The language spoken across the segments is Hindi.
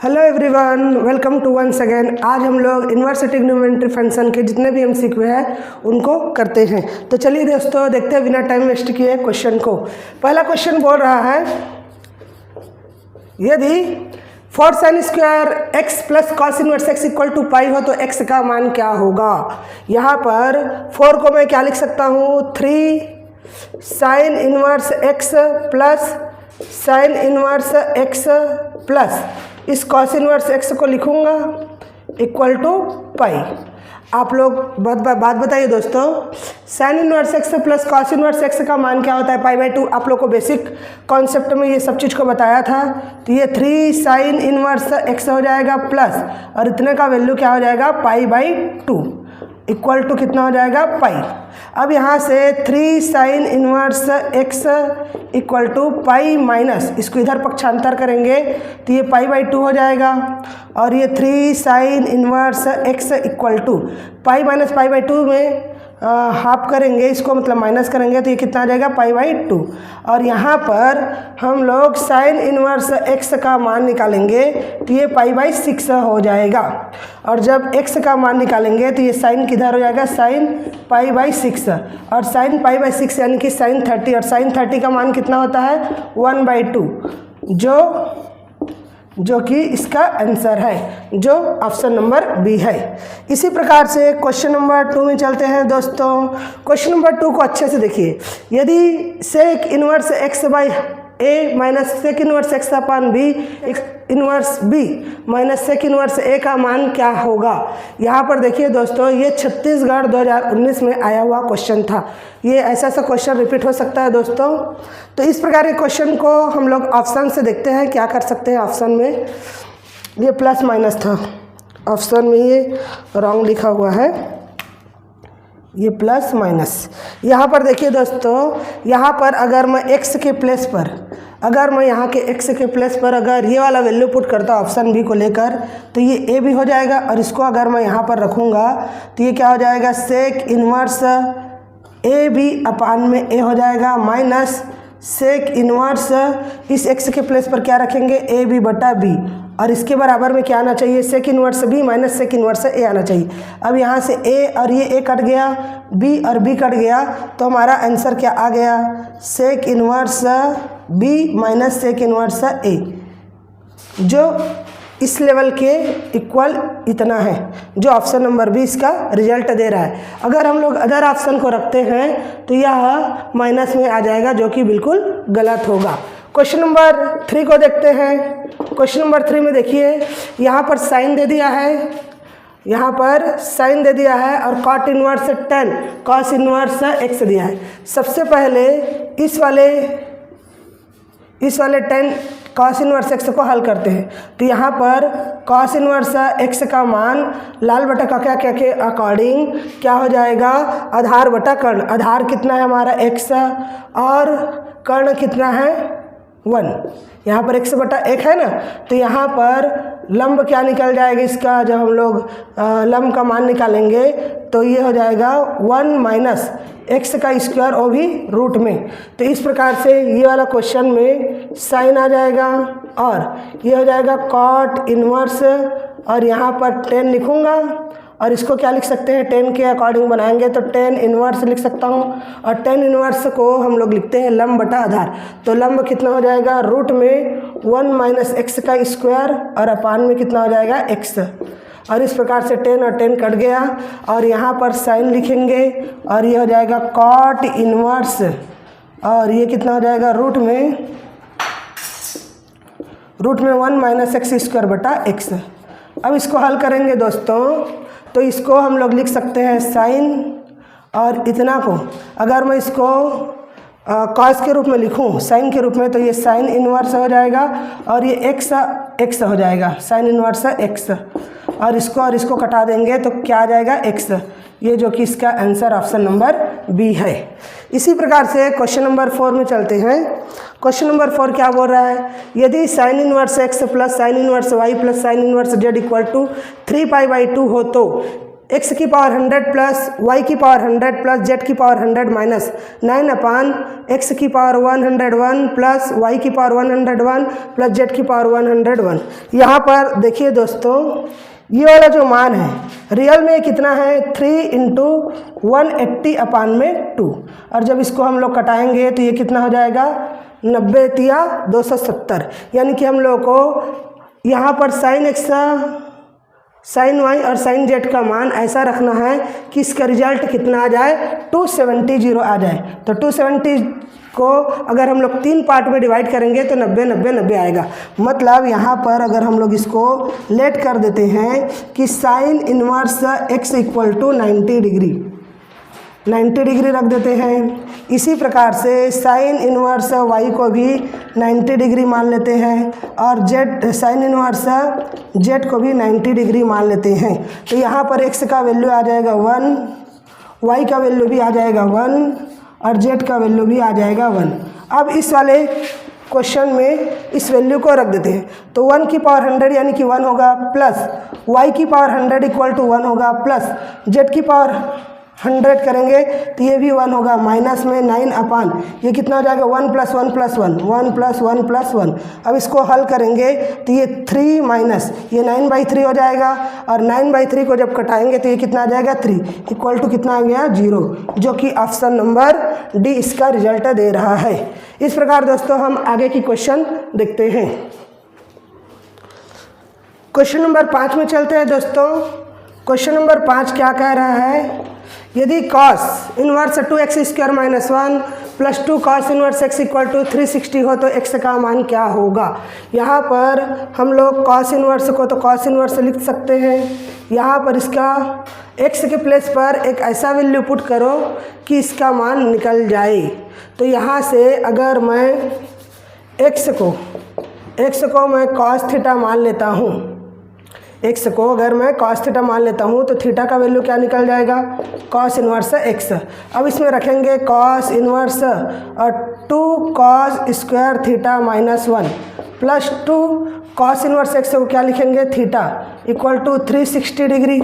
Hello everyone, welcome to once again. आज हम लोग इन्वर्स ट्रिग्नोमेट्री फंक्शन के जितने भी एमसीक्यू हैं उनको करते हैं। तो चलिए दोस्तों, देखते हैं बिना टाइम वेस्ट किए क्वेश्चन को। पहला क्वेश्चन बोल रहा है, यदि 4 sin square x plus cos inverse x equal to pi हो तो एक्स का मान क्या होगा। यहाँ पर 4 को मैं क्या लिख सकता हूँ, 3 sin inverse x plus sin inverse x plus इस कॉस इनवर्स एक्स को लिखूंगा इक्वल टू पाई। आप लोग बात बताइए दोस्तों, sine inverse x plus cos inverse x का मान क्या होता है, पाई बाई 2। आप लोग को बेसिक कॉन्सेप्ट में ये सब चीज़ को बताया था। तो ये 3 साइन इनवर्स एक्स हो जाएगा प्लस और इतने का वैल्यू क्या हो जाएगा, पाई बाई 2 इक्वल टू कितना हो जाएगा, पाई। अब यहाँ से 3 sine inverse x equal to pi minus, इसको इधर पक्षांतर करेंगे तो ये पाई बाई 2 हो जाएगा। और ये 3 sine inverse x equal to pi minus pi by 2 में हाफ करेंगे, इसको मतलब माइनस करेंगे तो ये कितना आ जाएगा, पाई बाई 2। और यहाँ पर हम लोग साइन इनवर्स एक्स का मान निकालेंगे तो ये पाई बाई 6 हो जाएगा। और जब एक्स का मान निकालेंगे तो ये साइन किधर हो जाएगा, साइन पाई बाई 6 और साइन पाई बाई 6 यानी कि साइन 30। और साइन 30 का मान कितना होता है, 1/2, जो कि इसका आंसर है, जो ऑप्शन नंबर बी है। इसी प्रकार से क्वेश्चन नंबर 2 में चलते हैं दोस्तों। क्वेश्चन नंबर 2 को अच्छे से देखिए, यदि sec inverse x by a minus sec inverse x upon b inverse b minus sec inverse a का मान क्या होगा। यहाँ पर देखिए दोस्तों, ये छत्तीसगढ़ 2019 में आया हुआ क्वेश्चन था। ये ऐसा क्वेश्चन रिपीट हो सकता है दोस्तों। तो इस प्रकार के क्वेश्चन को हम लोग ऑप्शन से देखते हैं क्या कर सकते हैं। ऑप्शन में ये प्लस माइनस था, ऑप्शन में ये रॉन्ग लिखा हुआ है, ये प्लस माइनस। यहाँ पर देखिए दोस्तों, यहाँ पर अगर मैं x के प्लेस पर, अगर मैं यहाँ के x के प्लेस पर अगर ये वाला वैल्यू पुट करता ऑप्शन बी को लेकर तो ये a भी हो जाएगा। और इसको अगर मैं यहाँ पर रखूँगा तो ये क्या हो जाएगा, सेक इनवर्स ए बी अपान में a हो जाएगा माइनस सेक इनवर्स इस x के प्लेस पर क्या रखेंगे, ए बी बटा बी। और इसके बराबर में क्या आना चाहिए, sec inverse b minus sec inverse a आना चाहिए। अब यहाँ से a और ये a कट गया, b और b कट गया, तो हमारा आंसर क्या आ गया, sec inverse b minus sec inverse a, जो इस लेवल के इक्वल इतना है, जो ऑप्शन नंबर बी इसका रिजल्ट दे रहा है। अगर हम लोग अदर ऑप्शन को रखते हैं तो यह माइनस में आ जाएगा, जो कि बिल्कुल गलत होगा। क्वेश्चन नंबर 3 को देखते हैं। क्वेश्चन नंबर 3 में देखिए, यहाँ पर साइन दे दिया है, यहाँ पर साइन दे दिया है और cot inverse 10 cos inverse x दिया है। सबसे पहले इस वाले 10 कॉस इनवर्स एक्स को हल करते हैं। तो यहाँ पर कॉस इनवर्स एक्स का मान लाल बटा का क्या के अकॉर्डिंग क्या हो जाएगा, आधार बटा कर्ण। आधार कितना है हमारा x और कर्ण कितना है 1। यहाँ पर x बटा 1 है ना, तो यहाँ पर लंब क्या निकल जाएगा इसका, जब हम लोग लंब का मान निकालेंगे तो ये हो जाएगा 1 माइनस एक्स का स्क्वायर, वो भी रूट में। तो इस प्रकार से ये वाला क्वेश्चन में साइन आ जाएगा और ये हो जाएगा कॉट इनवर्स, और यहाँ पर 10 लिखूँगा और इसको क्या लिख सकते हैं, 10 के अकॉर्डिंग बनाएंगे तो 10 इनवर्स लिख सकता हूँ। और 10 इनवर्स को हम लोग लिखते हैं लंब बटा आधार। तो लंब कितना हो जाएगा, रूट में 1 माइनस एक्स का स्क्वायर और अपान में कितना हो जाएगा x। और इस प्रकार से 10 और 10 कट गया और यहाँ पर साइन लिखेंगे और ये हो जाएगा कॉट इनवर्स, और ये कितना हो जाएगा, रूट में 1 माइनस एक्स स्क्वायर बटा x। अब इसको हल करेंगे दोस्तों, तो इसको हम लोग लिख सकते हैं साइन, और इतना को अगर मैं इसको कॉस के रूप में लिखूं, साइन के रूप में, तो ये साइन इनवर्स हो जाएगा और ये एक्स हो जाएगा, साइन इनवर्स एक्स। और इसको कटा देंगे तो क्या आ जाएगा, x, ये जो कि इसका आंसर ऑप्शन नंबर बी है। इसी प्रकार से क्वेश्चन नंबर 4 में चलते हैं। क्वेश्चन नंबर 4 क्या बोल रहा है, यदि sine inverse x plus sine inverse y plus sine inverse z equal to 3 pi by 2 हो तो एक्स की पावर 100 प्लस वाई की पावर 100 प्लस जेड की पावर 100 माइनस 9 अपान एक्स की पावर 101 प्लस वाई की पावर 101 प्लस जेड की पावर 101। यहाँ पर देखिए दोस्तों, ये वाला जो मान है रियल में कितना है, 3 × 180 अपान में 2, और जब इसको हम लोग कटाएंगे तो ये कितना हो जाएगा, 90 तिया 270। यानी कि हम लोग को यहाँ पर साइन एक्स, साइन वाई और साइन जेड का मान ऐसा रखना है कि इसका रिजल्ट कितना आ जाए, 270 आ जाए। तो 270 को अगर हम लोग 3 पार्ट में डिवाइड करेंगे तो 90 90 90 आएगा। मतलब यहाँ पर अगर हम लोग इसको लेट कर देते हैं कि sine inverse x equal to 90 degree, 90 degree रख देते हैं। इसी प्रकार से साइन इनवर्स y को भी 90 डिग्री मान लेते हैं और जेड साइन इनवर्स z को भी 90 डिग्री मान लेते हैं। तो यहाँ पर x का वैल्यू आ जाएगा 1, y का वैल्यू भी आ जाएगा 1 और z का वैल्यू भी आ जाएगा 1। अब इस वाले क्वेश्चन में इस वैल्यू को रख देते हैं, तो 1 की पावर 100 यानी कि 1 होगा, प्लस y की पावर 100 इक्वल टू 1 होगा, प्लस z की पावर 100 करेंगे तो ये भी 1 होगा, माइनस में 9 अपान ये कितना हो जाएगा, 1 + 1 + 1, 1 + 1 + 1। अब इसको हल करेंगे तो ये 3 माइनस ये 9/3 हो जाएगा, और 9/3 को जब कटाएंगे तो ये कितना आ जाएगा, 3 इक्वल टू कितना आ गया, 0, जो कि ऑप्शन नंबर डी इसका रिजल्ट दे रहा है। इस प्रकार दोस्तों हम आगे की क्वेश्चन देखते हैं। क्वेश्चन नंबर 5 में चलते हैं दोस्तों। क्वेश्चन नंबर 5 क्या कह रहा है, यदि cos inverse 2x² - 1 plus 2 cos inverse x equal to 360 हो तो x का मान क्या होगा। यहाँ पर हम लोग cos इनवर्स को तो cos इनवर्स लिख सकते हैं। यहाँ पर इसका x के प्लेस पर एक ऐसा वैल्यू पुट करो कि इसका मान निकल जाए। तो यहाँ से अगर मैं x को मैं cos थीटा मान लेता हूँ, x को अगर मैं cos थीटा मान लेता हूँ तो थीटा का वैल्यू क्या निकल जाएगा, cos इनवर्स x। अब इसमें रखेंगे cos इनवर्स और 2 cos² theta - 1 plus 2 cos inverse x को क्या लिखेंगे, थीटा इक्वल टू 360 डिग्री।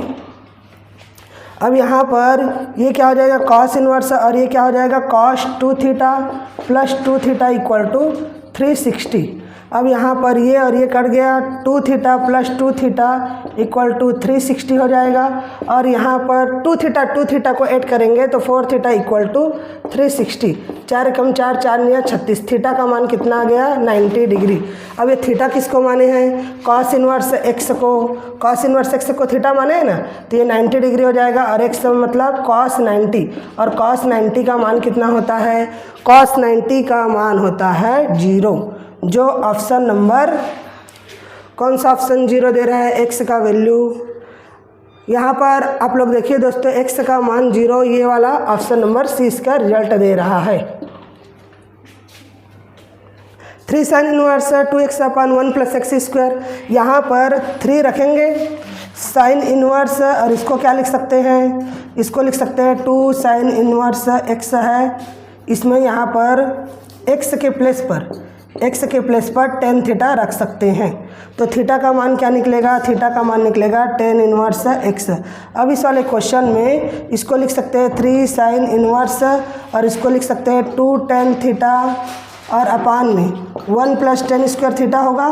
अब यहाँ पर ये क्या हो जाएगा, cos इनवर्स और ये क्या हो जाएगा, cos 2 theta plus 2 theta equal to 360। अब यहाँ पर ये और ये कट गया, 2 theta plus 2 theta equal to 360 हो जाएगा, और यहाँ पर 2 थीटा को ऐड करेंगे तो 4 थीटा इक्वल टू 360। 4 × 4 = 4 = 36। थीटा का मान कितना आ गया, 90 डिग्री। अब ये थीटा किसको माने हैं, cos इनवर्स x को, cos इनवर्स x को थीटा माने हैं ना, तो ये 90 डिग्री हो जाएगा, और x मतलब cos 90, और cos 90 का मान कितना होता है, cos 90 का मान होता है 0, जो ऑप्शन नंबर कौन सा ऑप्शन 0 दे रहा है, x का वैल्यू। यहाँ पर आप लोग देखिए दोस्तों, x का मान 0, ये वाला ऑप्शन नंबर सी इसका रिजल्ट दे रहा है। 3 sin इनवर्स 2x अपान 1 + x², यहाँ पर 3 रखेंगे साइन इनवर्स, और इसको क्या लिख सकते हैं, इसको लिख सकते हैं 2 sin इनवर्स x है। इसमें यहाँ पर x के प्लेस पर tan थीटा रख सकते हैं, तो थीटा का मान क्या निकलेगा, थीटा का मान निकलेगा tan इनवर्स x। अब इस वाले क्वेश्चन में इसको लिख सकते हैं 3 sin इनवर्स, और इसको लिख सकते हैं 2 tan थीटा, और अपान में 1 + tan² थीटा होगा,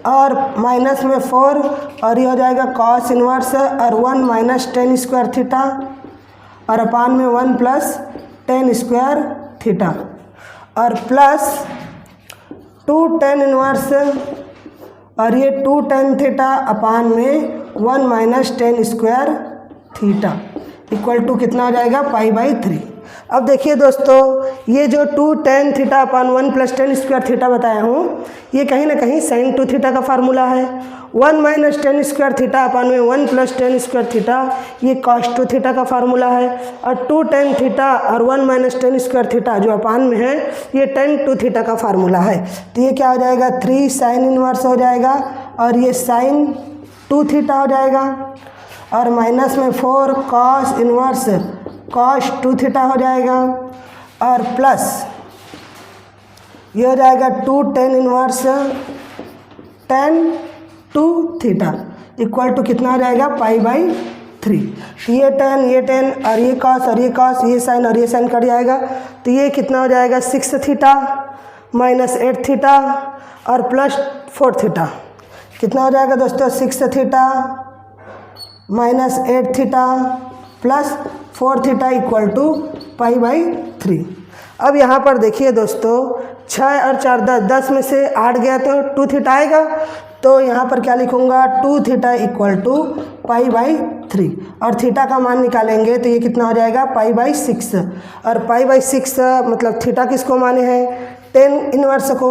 और माइनस में 4, और ये हो जाएगा cos इनवर्स और 1 - tan² थीटा, और अपान में 1 + tan² थीटा, और प्लस 2 tan इनवर्स और ये 2 tan थीटा अपान में 1 - tan² थीटा इक्वल टू कितना हो जाएगा, π/3। अब देखिए दोस्तों, ये जो 2 tan theta upon 1 + tan² theta बताया हूँ, ये कहीं ना कहीं sin 2 थीटा का फार्मूला है। 1 - tan² थीटा अपान में 1 + tan² थीटा, ये cos 2 थीटा का फार्मूला है, और 2 tan थीटा और 1 - tan² थीटा जो अपान में है, ये tan 2 थीटा का फार्मूला है। तो ये क्या हो जाएगा, 3 sin इनवर्स हो जाएगा, और ये sin 2 थीटा हो जाएगा, और माइनस में 4 cos इनवर्स cos 2 थीटा हो जाएगा, और प्लस ये हो जाएगा 2 tan inverse tan 2 theta equal to कितना हो जाएगा, π/3। 3। तो ये tan और ये cos, ये साइन और ये साइन कट जाएगा। तो ये कितना हो जाएगा 6 थीटा माइनस 8 थीटा और प्लस 4 थीटा। कितना हो जाएगा दोस्तों 6 theta minus 8 theta plus 4 theta equal to π/3। अब यहाँ पर देखिए दोस्तों 6 और 4 10 में से 8 गया तो 2 थीटा आएगा। तो यहाँ पर क्या लिखूँगा 2 थीटा इक्वल टू π/3 और थीटा का मान निकालेंगे तो ये कितना हो जाएगा π/6 और π/6 मतलब थीटा किसको माने हैं tan इनवर्स को,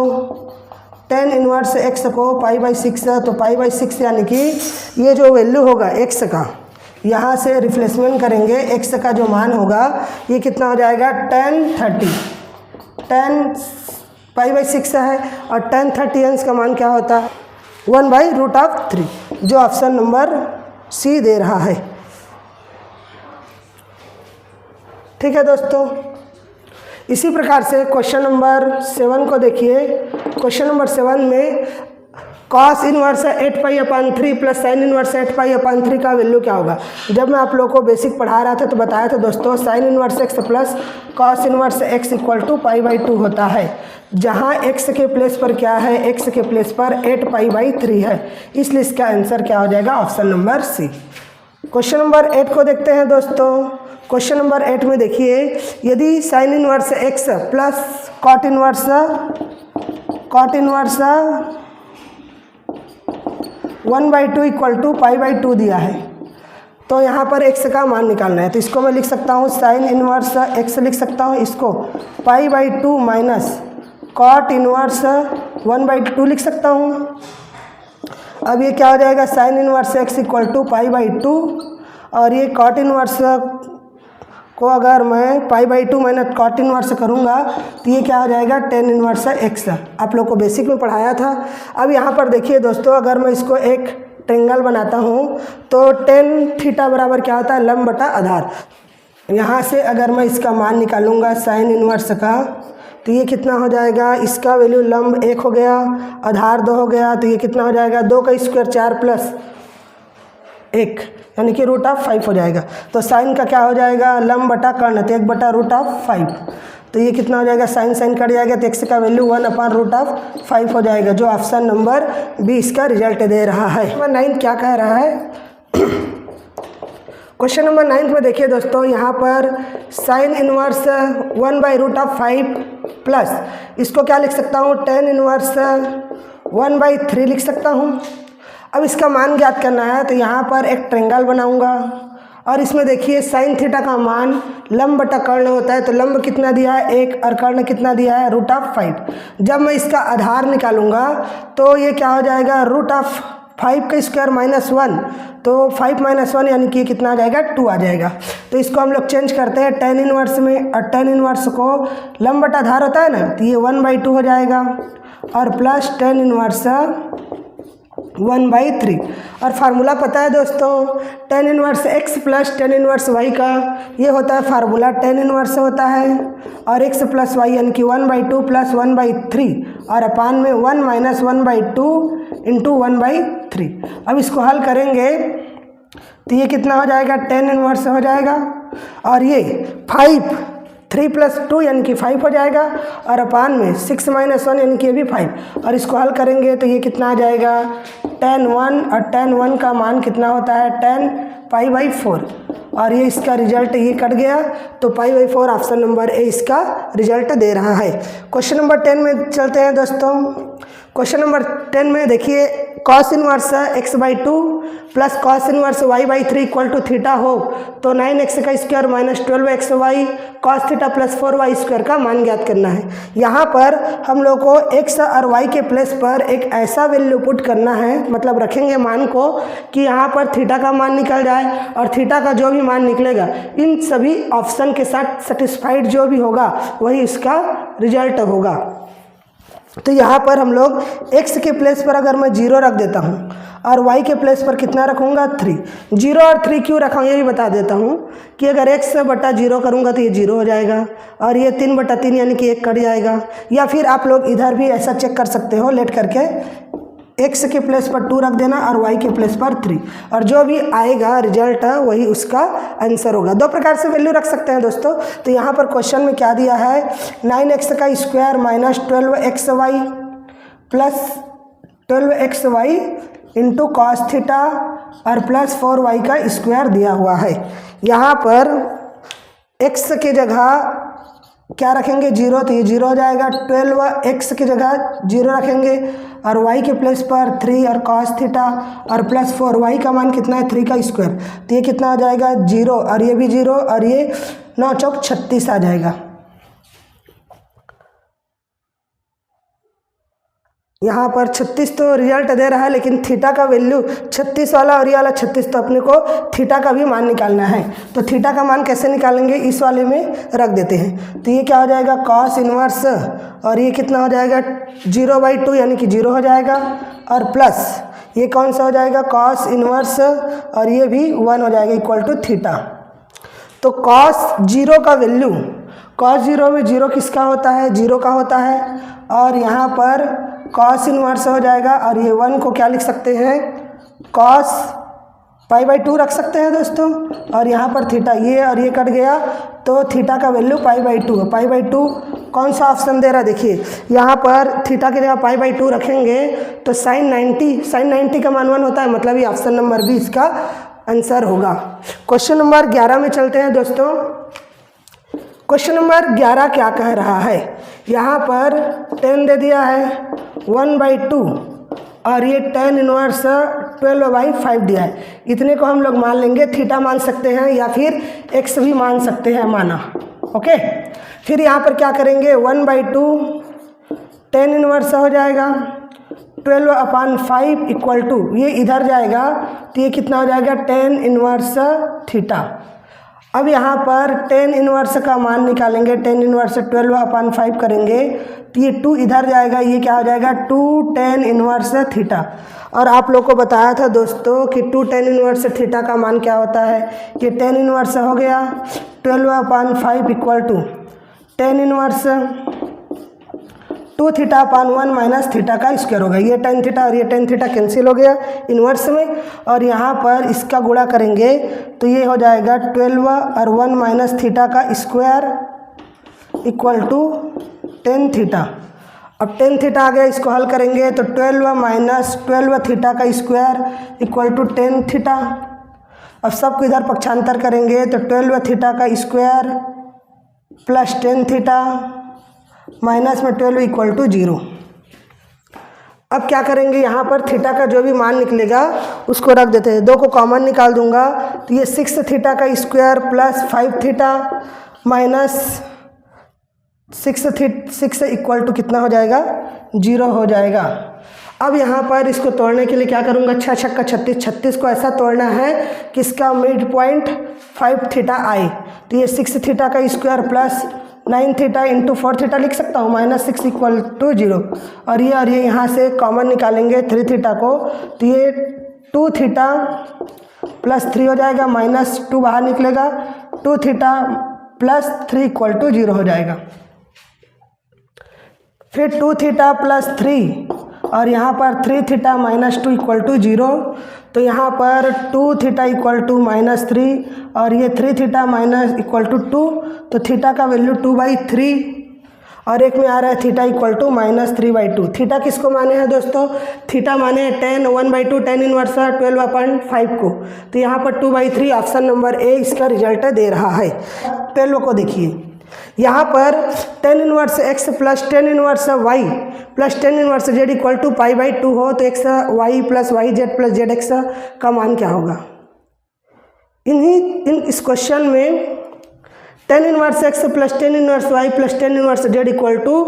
tan इनवर्स x को π/6। तो π/6 यानी कि ये जो वैल्यू होगा x का यहाँ से रिप्लेसमेंट करेंगे, x का जो मान होगा ये कितना हो जाएगा tan 30। tan π/6 है और tan 30 का मान क्या होता है 1/√3 जो ऑप्शन नंबर सी दे रहा है। ठीक है दोस्तों, इसी प्रकार से क्वेश्चन नंबर 7 को देखिए। क्वेश्चन नंबर 7 में cos inverse 8π/3 plus sine inverse 8π/3 का वैल्यू क्या होगा। जब मैं आप लोगों को बेसिक पढ़ा रहा था तो बताया था दोस्तों sine inverse x plus cos inverse x equal to π/2 होता है, जहाँ x के प्लेस पर क्या है, x के प्लेस पर 8π/3 है, इसलिए इसका आंसर क्या हो जाएगा option number C. Question number 8 को देखते हैं दोस्तों। क्वेश्चन नंबर 8 में देखिए यदि sine inverse x plus cot inverse 1/2 equal to π/2 दिया है, तो यहाँ पर x का मान निकालना है। तो इसको मैं लिख सकता हूँ साइन इनवर्स x लिख सकता हूँ, इसको π/2 माइनस कॉट इनवर्स 1/2 लिख सकता हूँ। अब ये क्या हो जाएगा sine inverse x equal to π/2 और ये कॉट इनवर्स को अगर मैं π/2 माइनस कॉट इनवर्स करूँगा तो ये क्या हो जाएगा tan इनवर्स x। आप लोग को बेसिक में पढ़ाया था। अब यहाँ पर देखिए दोस्तों अगर मैं इसको एक ट्रायंगल बनाता हूँ तो tan थीटा बराबर क्या होता है लंब बटा आधार। यहाँ से अगर मैं इसका मान निकालूंगा साइन इनवर्स का तो ये कितना हो जाएगा, इसका वैल्यू लंब 1 हो गया, आधार 2 हो गया, तो ये कितना हो जाएगा 2 का स्क्वायर 4 प्लस 1 यानी कि √5 हो जाएगा। तो साइन का क्या हो जाएगा लंब बटा कर्ण, तो 1/√5। तो ये कितना हो जाएगा साइन कट जाएगा तो x का वैल्यू 1/√5 हो जाएगा, जो ऑप्शन नंबर बी इसका रिजल्ट दे रहा है। नंबर 9 क्या कह रहा है क्वेश्चन नंबर 9 में देखिए दोस्तों, यहाँ पर साइन इनवर्स 1/√5 प्लस इसको क्या लिख सकता हूँ tan इनवर्स 1/3 लिख सकता हूँ। अब इसका मान ज्ञात करना है तो यहाँ पर एक ट्रायंगल बनाऊंगा और इसमें देखिए साइन थीटा का मान लंब बटा कर्ण होता है, तो लंब कितना दिया है 1 और कर्ण कितना दिया है √5। जब मैं इसका आधार निकालूंगा तो ये क्या हो जाएगा √5 का स्क्वायर माइनस 1, तो 5 - 1 यानी कि कितना आ जाएगा 2 आ जाएगा। तो इसको हम लोग चेंज करते हैं tan इनवर्स में, और tan इनवर्स को लंब बटा आधार होता है ना, तो ये 1/2 हो जाएगा और प्लस tan इनवर्स 1/3। और फार्मूला पता है दोस्तों tan inverse x plus tan inverse y का ये होता है फार्मूला tan इनवर्स होता है और x प्लस y यानी कि 1/2 प्लस 1/3 और अपान में 1 माइनस 1/2 इंटू 1/3। अब इसको हल करेंगे तो ये कितना हो जाएगा tan इनवर्स हो जाएगा और ये 3 + 2 यानी कि 5 हो जाएगा और अपान में 6 - 1 यानी कि ये भी 5। और इसको हल करेंगे तो ये कितना आ जाएगा tan 1 और tan 1 का मान कितना होता है tan π/4 और ये इसका रिजल्ट ये कट गया, तो π/4 ऑप्शन नंबर ए इसका रिजल्ट दे रहा है। क्वेश्चन नंबर 10 में चलते हैं दोस्तों। क्वेश्चन नंबर 10 में देखिए cos inverse x/2 plus cos inverse y/3 equal to theta हो तो 9x का square minus 12xy cos theta plus 4y² का मान ज्ञात करना है। यहाँ पर हम लोग को x और y के प्लेस पर एक ऐसा वैल्यू पुट करना है, मतलब रखेंगे मान को कि यहाँ पर थीटा का मान निकल जाए और थीटा का जो भी मान निकलेगा इन सभी ऑप्शन के साथ सेटिस्फाइड जो भी होगा वही इसका रिजल्ट होगा। तो यहाँ पर हम लोग x के प्लेस पर अगर मैं 0 रख देता हूँ और y के प्लेस पर कितना रखूँगा 3। 0 और 3 क्यों रखा हूँ ये भी बता देता हूँ कि अगर x/0 करूँगा तो ये 0 हो जाएगा और ये 3/3 यानी कि 1 कट जाएगा। या फिर आप लोग इधर भी ऐसा चेक कर सकते हो लेट करके x के प्लेस पर 2 रख देना और y के प्लेस पर 3, और जो भी आएगा रिजल्ट वही उसका आंसर होगा। दो प्रकार से वैल्यू रख सकते हैं दोस्तों। तो यहाँ पर क्वेश्चन में क्या दिया है, 9x का square minus 12xy plus 12xy into cos theta और प्लस 4y का स्क्वायर दिया हुआ है। यहाँ पर x की जगह क्या रखेंगे 0, तो ये 0 हो जाएगा। 12x की जगह 0 रखेंगे और y के प्लेस पर 3 और cos थीटा और प्लस 4y का मान कितना है 3 का स्क्वायर, तो ये कितना आ जाएगा 0 और ये भी 0 और ये 9 चौक 36 आ जाएगा। यहाँ पर 36 तो रिजल्ट दे रहा है, लेकिन थीटा का वैल्यू 36 वाला और ये वाला 36, तो अपने को थीटा का भी मान निकालना है। तो थीटा का मान कैसे निकालेंगे, इस वाले में रख देते हैं। तो ये क्या हो जाएगा कॉस इनवर्स, और ये कितना हो जाएगा 0/2 यानी कि 0 हो जाएगा, और प्लस ये कौन सा हो जाएगा कॉस इनवर्स और ये भी 1 हो जाएगा इक्वल टू थीटा। तो कॉस 0 का वैल्यू, कॉस 0 में 0 किसका होता है 0 का होता है, और यहाँ पर कॉस इनवर्स हो जाएगा, और ये 1 को क्या लिख सकते हैं कॉस π/2 रख सकते हैं दोस्तों, और यहाँ पर थीटा ये और ये कट गया, तो थीटा का वैल्यू π/2 है। π/2 कौन सा ऑप्शन दे रहा है, देखिए यहाँ पर थीटा की जगह π/2 रखेंगे तो sin 90 का मान 1 होता है, मतलब ये ऑप्शन नंबर बी इसका आंसर होगा। क्वेश्चन नंबर 11 में चलते हैं दोस्तों। क्वेश्चन नंबर 11 क्या कह रहा है, यहाँ पर 10 दे दिया है 1/2 और ये tan इनवर्स 12/5 दिया है। इतने को हम लोग मान लेंगे, थीटा मान सकते हैं या फिर x भी मान सकते हैं माना, ओके। फिर यहाँ पर क्या करेंगे 1/2 tan इनवर्स हो जाएगा 12/5 इक्वल टू, ये इधर जाएगा तो ये कितना हो जाएगा tan इनवर्स थीटा। अब यहाँ पर tan इनवर्स का मान निकालेंगे, tan इनवर्स 12/5 करेंगे तो ये 2 इधर जाएगा, ये क्या हो जाएगा 2 tan इनवर्स थीटा। और आप लोग को बताया था दोस्तों कि 2 tan इनवर्स थीटा का मान क्या होता है, ये tan इनवर्स हो गया 12/5 equal to tan inverse 2 θ/1 minus theta का स्क्वायर होगा। ये tan थीटा और ये tan थीटा कैंसिल हो गया इन्वर्स में, और यहाँ पर इसका गुणा करेंगे तो ये हो जाएगा 12 और 1 माइनस थीटा का square equal to tan theta. अब tan थीटा आ गया, इसको हल करेंगे तो 12 माइनस 12 थीटा का square equal to tan theta. अब सबको इधर पक्षांतर करेंगे तो 12 थीटा का square plus tan theta minus में 12 इक्वल टू 0। अब क्या करेंगे, यहाँ पर थीटा का जो भी मान निकलेगा उसको रख देते हैं, 2 को कॉमन निकाल दूंगा तो ये 6 थीटा का square plus 5 theta minus 6 equal to कितना हो जाएगा 0 हो जाएगा। अब यहाँ पर इसको तोड़ने के लिए क्या करूँगा 6 छक्का 36, 36 को ऐसा तोड़ना है कि इसका मिड पॉइंट 5 थीटा आए, तो ये 6 थीटा का square plus 9 theta into 4 theta लिख सकता हूँ माइनस 6 इक्वल टू 0, और ये यहाँ से कॉमन निकालेंगे 3 थीटा को तो ये 2 थीटा प्लस 3 हो जाएगा, माइनस 2 बाहर निकलेगा, 2 थीटा प्लस 3 इक्वल टू 0 हो जाएगा। फिर 2 थीटा प्लस 3 और यहाँ पर 3 थीटा माइनस 2 इक्वल टू 0, तो यहाँ पर 2 थीटा इक्वल टू माइनस 3 और ये 3 थीटा माइनस इक्वल टू 2, तो थीटा का वैल्यू 2/3 और एक में आ रहा है theta equal to minus 3/2। Theta किसको माने हैं दोस्तों, थीटा माने हैं tan 1/2 tan इनवर्स 12/5 को, तो यहाँ पर 2/3 ऑप्शन नंबर ए इसका रिजल्ट दे रहा है। 12 को देखिए, यहाँ पर tan inverse x plus tan inverse y plus tan inverse z equal to π/2 हो तो x y plus y z plus z x का मान क्या होगा। इस क्वेश्चन में tan inverse x plus tan inverse y plus tan inverse z equal to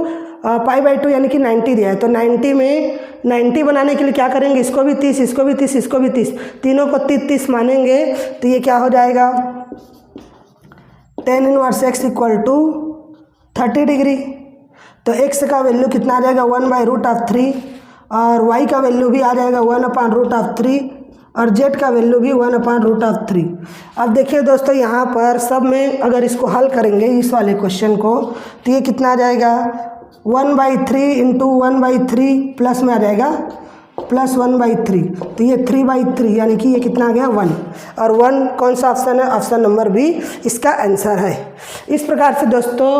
π/2 यानी कि 90 दिया है, तो 90 में 90 बनाने के लिए क्या करेंगे, इसको भी 30 इसको भी 30 इसको भी 30, तीनों को 30 मानेंगे तो ये क्या हो जाएगा tan inverse x equal to 30 degree. तो x का वैल्यू कितना आ जाएगा 1/√3 और y का वैल्यू भी आ जाएगा 1/√3 और z का वैल्यू भी 1/√3। अब देखिए दोस्तों, यहाँ पर सब में अगर इसको हल करेंगे इस वाले क्वेश्चन को तो ये कितना आ जाएगा 1/3 इंटू 1/3 प्लस में आ जाएगा प्लस 1/3, तो ये 3/3 यानी कि ये कितना आ गया 1, और 1 कौन सा ऑप्शन है, ऑप्शन नंबर बी इसका आंसर है। इस प्रकार से दोस्तों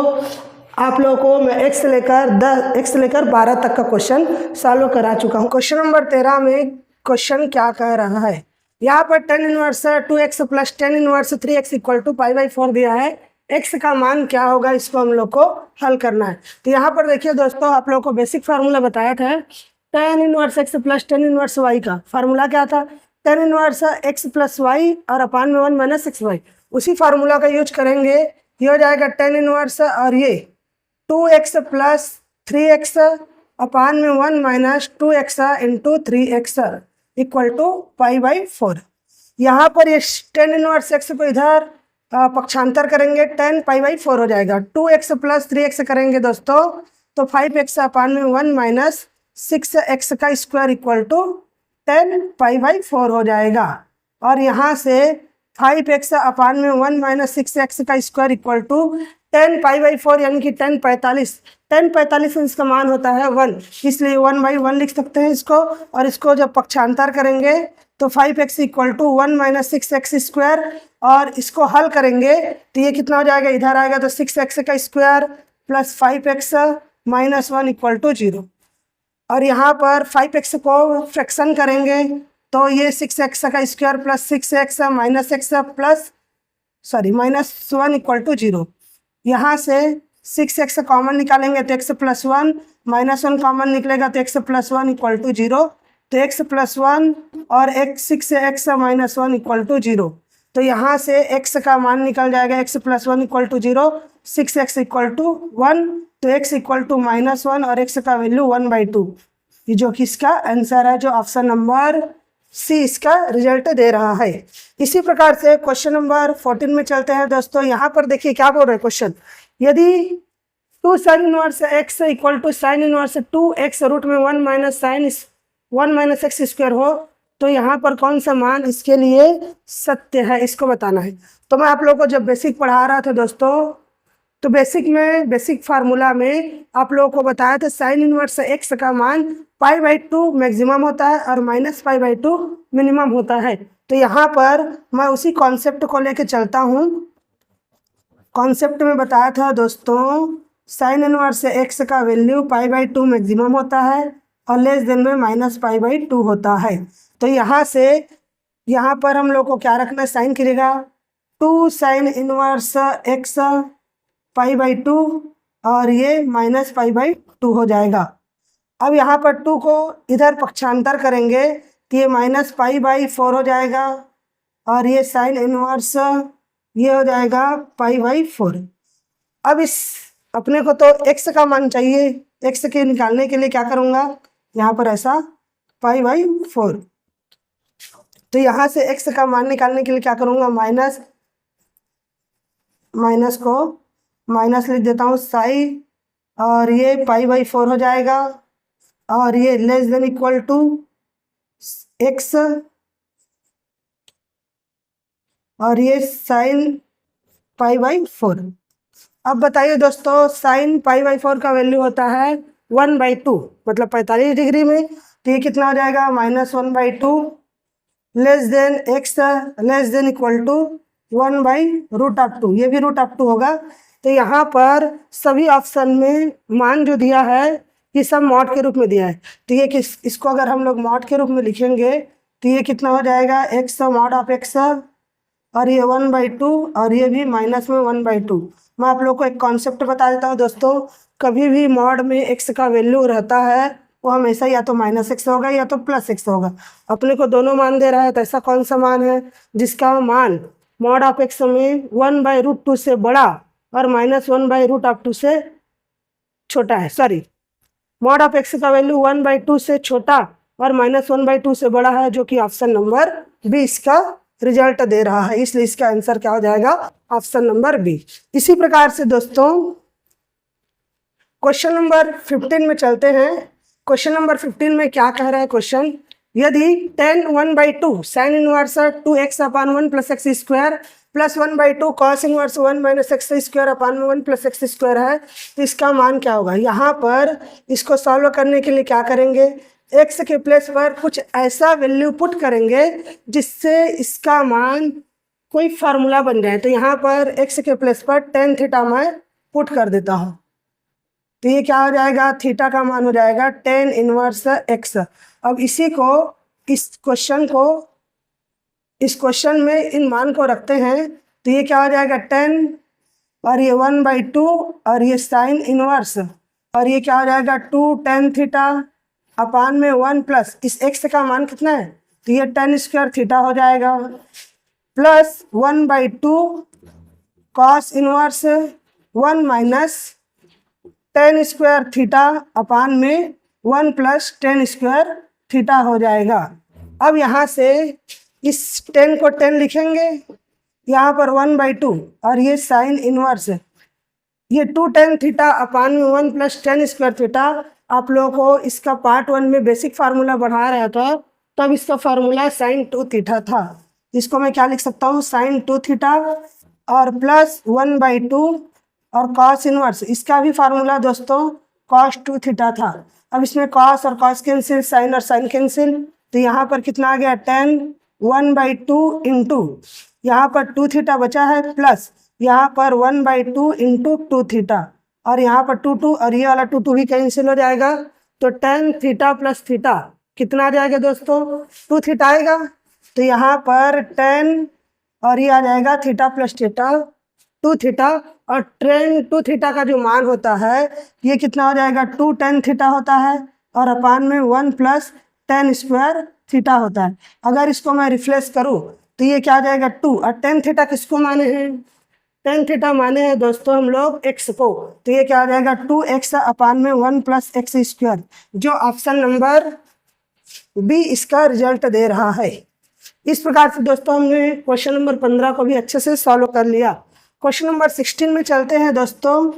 आप लोगों को मैं x से लेकर 12 तक का क्वेश्चन सॉल्व करा चुका हूँ। क्वेश्चन नंबर 13 में क्वेश्चन क्या कह रहा है, यहाँ पर tan inverse 2x plus tan inverse 3x equal to π/4 दिया है। x का मान क्या होगा, इसको हम लोग को हल करना है। तो यहाँ पर देखिए दोस्तों, आप लोगों को बेसिक फार्मूला बताया था tan inverse x plus tan inverse y का फार्मूला क्या था, tan inverse x plus y और अपान में 1 माइनस xy, उसी फार्मूला का यूज करेंगे। ये हो जाएगा tan इनवर्स और ये 2x प्लस 3x अपान में 1 minus 2x into 3x equal to π/4। यहाँ पर ये tan इनवर्स x को इधर पक्षांतर करेंगे, tan π/4 हो जाएगा। 2x प्लस 3x करेंगे दोस्तों तो 5x अपान में 1 माइनस 6x का स्क्वायर इक्वल टू tan π/4 हो जाएगा। और यहाँ से 5x अपान में 1 माइनस 6x का स्क्वायर इक्वल टू tan π/4 यानी कि tan 45। tan 45 इसका मान होता है 1, इसलिए 1/1 लिख सकते हैं इसको। और इसको जब पक्षांतर करेंगे तो 5x equal to 1 minus 6x square, और इसको हल करेंगे तो ये कितना हो जाएगा, इधर आएगा तो 6x का square plus 5x minus 1 equal to 0। और यहाँ पर 5x को फ्रैक्शन करेंगे तो ये 6x का square plus 6x minus x plus minus 1 equal to 0। यहाँ से 6x कॉमन निकालेंगे तो x प्लस 1 माइनस 1 कॉमन निकलेगा तो x प्लस 1 इक्वल टू 0। तो x प्लस 1 और 6x माइनस 1 इक्वल टू 0। तो यहाँ से x का मान निकल जाएगा, x plus 1 equal to 0, 6x equal to 1, तो x इक्वल टू माइनस 1 और x का वैल्यू 1/2, ये जो कि इसका आंसर है, जो ऑप्शन नंबर सी इसका रिजल्ट दे रहा है। इसी प्रकार से क्वेश्चन नंबर 14 में चलते हैं दोस्तों। यहाँ पर देखिए क्या बोल रहे हैं क्वेश्चन, यदि 2 sin inverse x equal to sine inverse 2x root में 1 माइनस x स्क्वायर हो तो यहाँ पर कौन सा मान इसके लिए सत्य है, इसको बताना है। तो मैं आप लोगों को जब बेसिक पढ़ा रहा था दोस्तों, तो बेसिक फार्मूला में आप लोगों को बताया था साइन इनवर्स x का मान π/2 मैक्सिमम होता है और माइनस π/2 मिनिमम होता है। तो यहाँ पर मैं उसी कॉन्सेप्ट को लेके चलता हूँ। कॉन्सेप्ट में बताया था दोस्तों साइन इनवर्स x का वैल्यू π/2 मैक्सिमम होता है और लेस देन में माइनस π/2 होता है। तो यहाँ से यहाँ पर हम लोग को क्या रखना है, साइन की जगह 2 साइन इनवर्स x π/2 और ये माइनस π/2 हो जाएगा। अब यहाँ पर 2 को इधर पक्षांतर करेंगे तो ये माइनस π/4 हो जाएगा और ये साइन इनवर्स ये हो जाएगा π/4। अब इस अपने को तो x का मान चाहिए, x के निकालने के लिए क्या करूँगा, यहाँ पर ऐसा π/4। तो यहाँ से x का मान निकालने के लिए क्या करूँगा, माइनस को माइनस लिख देता हूँ साइन, और ये π/4 हो जाएगा और ये less than equal to x और ये साइन π/4। अब बताइए दोस्तों, साइन π/4 का वैल्यू होता है 1/2 मतलब 45 डिग्री में, तो ये कितना हो जाएगा, -1/2 less than x less than equal to 1/√2, ये भी √2 होगा। तो यहाँ पर सभी ऑप्शन में मान जो दिया है ये सब मॉड के रूप में दिया है। तो ये इसको अगर हम लोग मॉड के रूप में लिखेंगे तो ये कितना हो जाएगा, x मॉड ऑफ x और ये 1/2 और ये भी माइनस में 1/2। मैं आप लोग को एक कॉन्सेप्ट बता देता हूँ दोस्तों, कभी भी मॉड में x का वैल्यू रहता है वो हमेशा या तो -x होगा या तो +x होगा। अपने को दोनों मान दे रहा है, तो ऐसा कौन सा मान है जिसका मान मॉड ऑफ x में 1/√2 से बड़ा और -1/√2 से छोटा है। सॉरी, मॉड ऑफ x का वैल्यू 1/2 से छोटा और -1/2 से बड़ा है, जो कि ऑप्शन नंबर बी इसका रिजल्ट दे रहा है। इसलिए इसका आंसर क्या हो जाएगा, ऑप्शन नंबर बी। इसी प्रकार से दोस्तों क्वेश्चन नंबर 15 में चलते हैं। क्वेश्चन नंबर 15 में क्या कह रहा है क्वेश्चन, यदि tan 1/2 साइन इनवर्स 2x अपान 1 plus x square plus 1/2 cos inverse 1 minus x square upon में 1 प्लस x स्क्वायर है तो इसका मान क्या होगा। यहाँ पर इसको सॉल्व करने के लिए क्या करेंगे, एक्स के प्लेस पर कुछ ऐसा वैल्यू पुट करेंगे जिससे इसका मान कोई फार्मूला बन जाए। तो यहाँ पर एक्स के प्लेस पर टेन थीटा मैं पुट कर देता हूँ। तो ये क्या हो जाएगा, थीटा का मान हो जाएगा टेन इनवर्स एक्स। अब इसी को इस क्वेश्चन में इन मान को रखते हैं तो ये क्या हो जाएगा 10 और ये 1/2 और ये साइन इनवर्स और ये क्या हो जाएगा 2 tan थीटा अपान में 1 प्लस इस एक्स का मान कितना है तो ये tan स्क्वायर थीटा हो जाएगा plus 1/2 cos inverse 1 minus tan square theta upon में 1 प्लस tan स्क्वायर थीटा हो जाएगा। अब यहाँ से इस 10 को 10 लिखेंगे, यहाँ पर 1/2 और ये साइन इनवर्स ये 2 tan थीटा अपान में 1 प्लस tan स्क्वायर थीटा। आप लोगों को इसका पार्ट 1 में बेसिक फार्मूला बढ़ा रहा था, तब इसका फार्मूला साइन 2 थीटा था। इसको मैं क्या लिख सकता हूँ, साइन 2 थीटा और प्लस 1/2 और कॉस इनवर्स, इसका भी फार्मूला दोस्तों कॉस 2 थीटा था। अब इसमें कॉस और कॉस कैंसिल, साइन और साइन कैंसिल, तो यहाँ पर कितना आ गया 10 1/2 इंटू यहाँ पर 2 थीटा बचा है प्लस यहाँ पर 1/2 इंटू 2 थीटा और यहाँ पर 2 और ये वाला 2 भी कैंसिल हो जाएगा। तो tan थीटा प्लस थीटा कितना आ जाएगा दोस्तों 2 थीटा आएगा। तो यहाँ पर tan और ये आ जाएगा थीटा प्लस थीटा 2 थीटा और tan 2 थीटा का जो मान होता है ये कितना हो जाएगा 2 tan थीटा होता है और अपान में 1 प्लस tan स्क्वायर थीटा होता है। अगर इसको मैं रिफ्लेश करूँ तो ये क्या आ जाएगा 2 और tan थीटा किसको माने हैं, tan थीटा माने हैं दोस्तों हम लोग x को, तो ये क्या आ जाएगा 2x अपान में 1 प्लस एक्स स्क्वायर, जो ऑप्शन नंबर बी इसका रिजल्ट दे रहा है। इस प्रकार से दोस्तों हमने क्वेश्चन नंबर 15 को भी अच्छे से सॉल्व कर लिया। क्वेश्चन नंबर 16 में चलते हैं दोस्तों।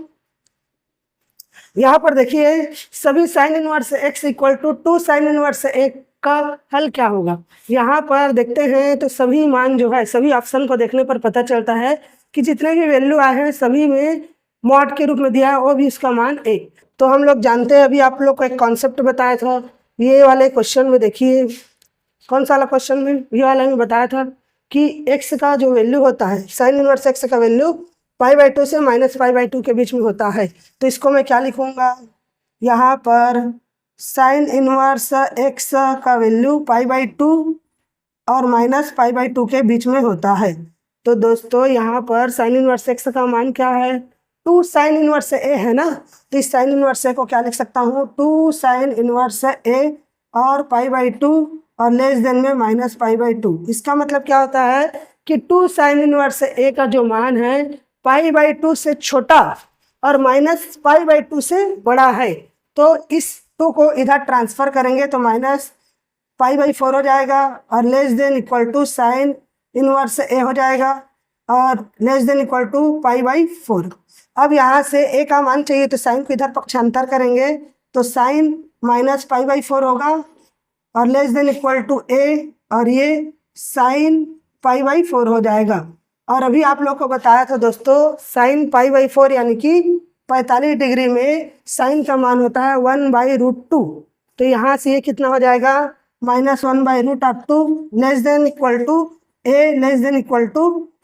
यहाँ पर देखिए सभी sine inverse x equal to 2 sine inverse a का हल क्या होगा। यहाँ पर देखते हैं तो सभी मान जो है, सभी ऑप्शन को देखने पर पता चलता है कि जितने भी वैल्यू आए हैं सभी में मॉड के रूप में दिया है, वो भी इसका मान a। तो हम लोग जानते हैं, अभी आप लोग को एक कॉन्सेप्ट बताया था, ये वाले क्वेश्चन में देखिए, कौन सा वाला क्वेश्चन में, ये वाला में बताया था कि x का जो वैल्यू होता है, साइन इनवर्स x का वैल्यू π/2 से -π/2 के बीच में होता है। तो इसको मैं क्या लिखूँगा, यहाँ पर साइन इनवर्स x का वैल्यू π/2 और -π/2 के बीच में होता है। तो दोस्तों यहाँ पर साइन इनवर्स x का मान क्या है 2 साइन इनवर्स a है ना, तो इस साइन इनवर्स a को क्या लिख सकता हूँ 2 साइन इनवर्स a और π/2 और लेस देन में -π/2। इसका मतलब क्या होता है कि 2 साइन इनवर्स a का जो मान है π/2 से छोटा और -π/2 से बड़ा है। तो इस 2 को इधर ट्रांसफर करेंगे तो -π/4 हो जाएगा और less than equal to sine inverse a हो जाएगा और लेस देन इक्वल टू π/4। अब यहाँ से a का मान चाहिए तो साइन को इधर पक्षांतर करेंगे तो साइन -π/4 होगा और less than equal to a और ये साइन π/4 हो जाएगा। और अभी आप लोग को बताया था दोस्तों साइन π/4 यानी कि 45 डिग्री में साइन का मान होता है 1/√2। तो यहाँ से ये कितना हो जाएगा -1/√2 less than equal to a less than equal to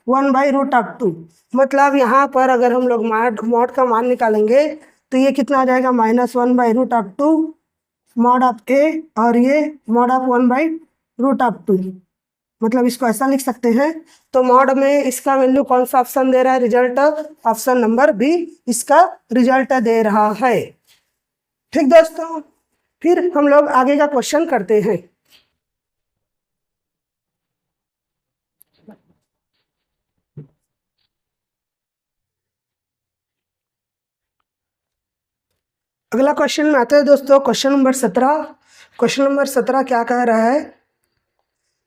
1/√2। मतलब यहाँ पर अगर हम लोग मॉड का मान निकालेंगे तो ये कितना आ जाएगा -1/√2 मॉड ऑफ a और ये मॉड ऑफ 1/√2। मतलब इसको ऐसा लिख सकते हैं। तो मॉड में इसका वैल्यू कौन सा ऑप्शन दे रहा है रिजल्ट, ऑप्शन नंबर बी इसका रिजल्ट दे रहा है। ठीक दोस्तों, फिर हम लोग आगे का क्वेश्चन करते हैं। अगला क्वेश्चन में आते हैं दोस्तों क्वेश्चन नंबर 17। क्वेश्चन नंबर 17 क्या कह रहा है,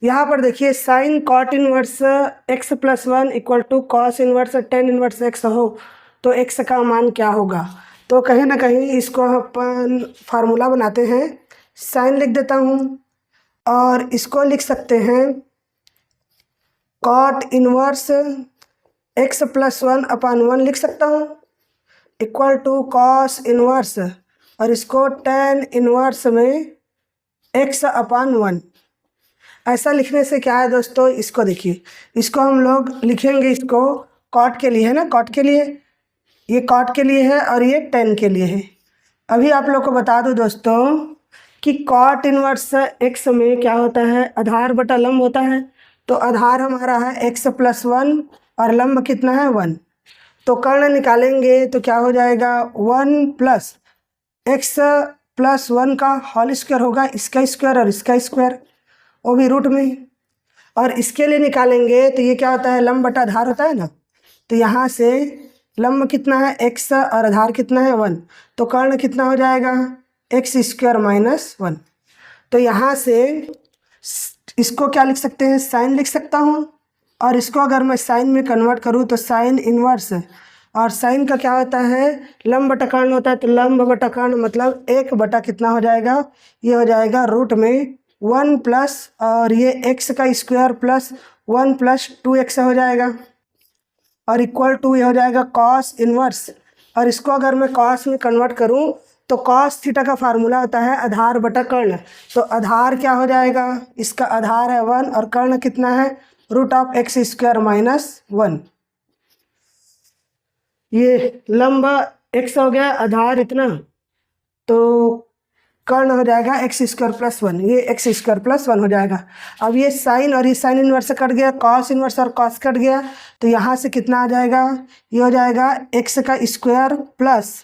यहाँ पर देखिए sine cot inverse x + 1 equal to cos inverse tan inverse x हो तो x का मान क्या होगा। तो कहीं ना कहीं इसको अपन फार्मूला बनाते हैं, साइन लिख देता हूँ और इसको लिख सकते हैं कॉट इनवर्स x + 1/1 लिख सकता हूँ इक्वल टू कॉस इनवर्स और इसको tan इनवर्स में x अपान 1। ऐसा लिखने से क्या है दोस्तों, इसको देखिए, इसको हम लोग लिखेंगे, इसको कॉट के लिए है ना, कॉट के लिए, ये कॉट के लिए है और ये टेन के लिए है। अभी आप लोग को बता दूं दोस्तों कि कॉट इनवर्स x में क्या होता है, आधार बटा लंब होता है। तो आधार हमारा है x प्लस 1 और लंब कितना है 1। तो कर्ण निकालेंगे तो क्या हो जाएगा, 1 प्लस x प्लस 1 का होल स्क्वायर होगा, इसका स्क्वायर और इसका स्क्वायर, वो भी रूट में। और इसके लिए निकालेंगे तो ये क्या होता है, लंब बटा आधार होता है ना। तो यहाँ से लंब कितना है x और आधार कितना है 1, तो कर्ण कितना हो जाएगा, x स्क्वायर माइनस 1। तो यहाँ से इसको क्या लिख सकते हैं, साइन लिख सकता हूँ। और इसको अगर मैं साइन में कन्वर्ट करूँ तो साइन इन्वर्स, और साइन का क्या होता है, लंब बटा कर्ण होता है। तो लंब बटा कर्ण मतलब 1 बटा कितना हो जाएगा, ये हो जाएगा रूट में 1 प्लस, और ये x का स्क्वायर प्लस 1 प्लस 2x हो जाएगा, और इक्वल टू ये हो जाएगा कॉस इन्वर्स। और इसको अगर मैं कॉस में कन्वर्ट करूं तो कॉस थीटा का फार्मूला होता है आधार बटा कर्ण। तो आधार क्या हो जाएगा, इसका आधार है 1 और कर्ण कितना है, root of x square minus 1। ये लंब x हो गया, आधार इतना, तो कर्ण हो जाएगा x स्क्वायर प्लस 1, ये x स्क्वायर प्लस 1 हो जाएगा। अब ये साइन और ये साइन इन्वर्स से कट गया, कॉस इन्वर्स और कॉस कट गया, तो यहाँ से कितना आ जाएगा, ये हो जाएगा x का स्क्वायर प्लस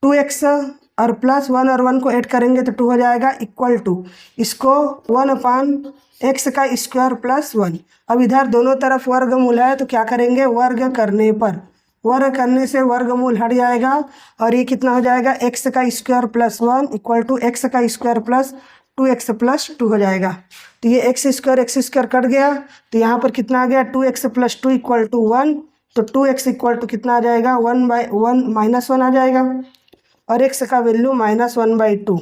2x, और प्लस 1 और 1 को ऐड करेंगे तो 2 हो जाएगा, इक्वल टू इसको 1 अपान x का स्क्वायर प्लस 1। अब इधर दोनों तरफ वर्गमूल है तो क्या करेंगे, वर्ग करने पर, वर्ग करने से वर्गमूल हट जाएगा, और ये कितना हो जाएगा, x का square plus 1 equal to x का स्क्वायर प्लस 2x प्लस 2 हो जाएगा। तो ये x स्क्वायर कट गया, तो यहाँ पर कितना आ गया, 2x प्लस 2 इक्वल टू 1। तो 2x इक्वल टू कितना आ जाएगा, 1/1 माइनस 1 आ जाएगा, और x का वैल्यू -1/2।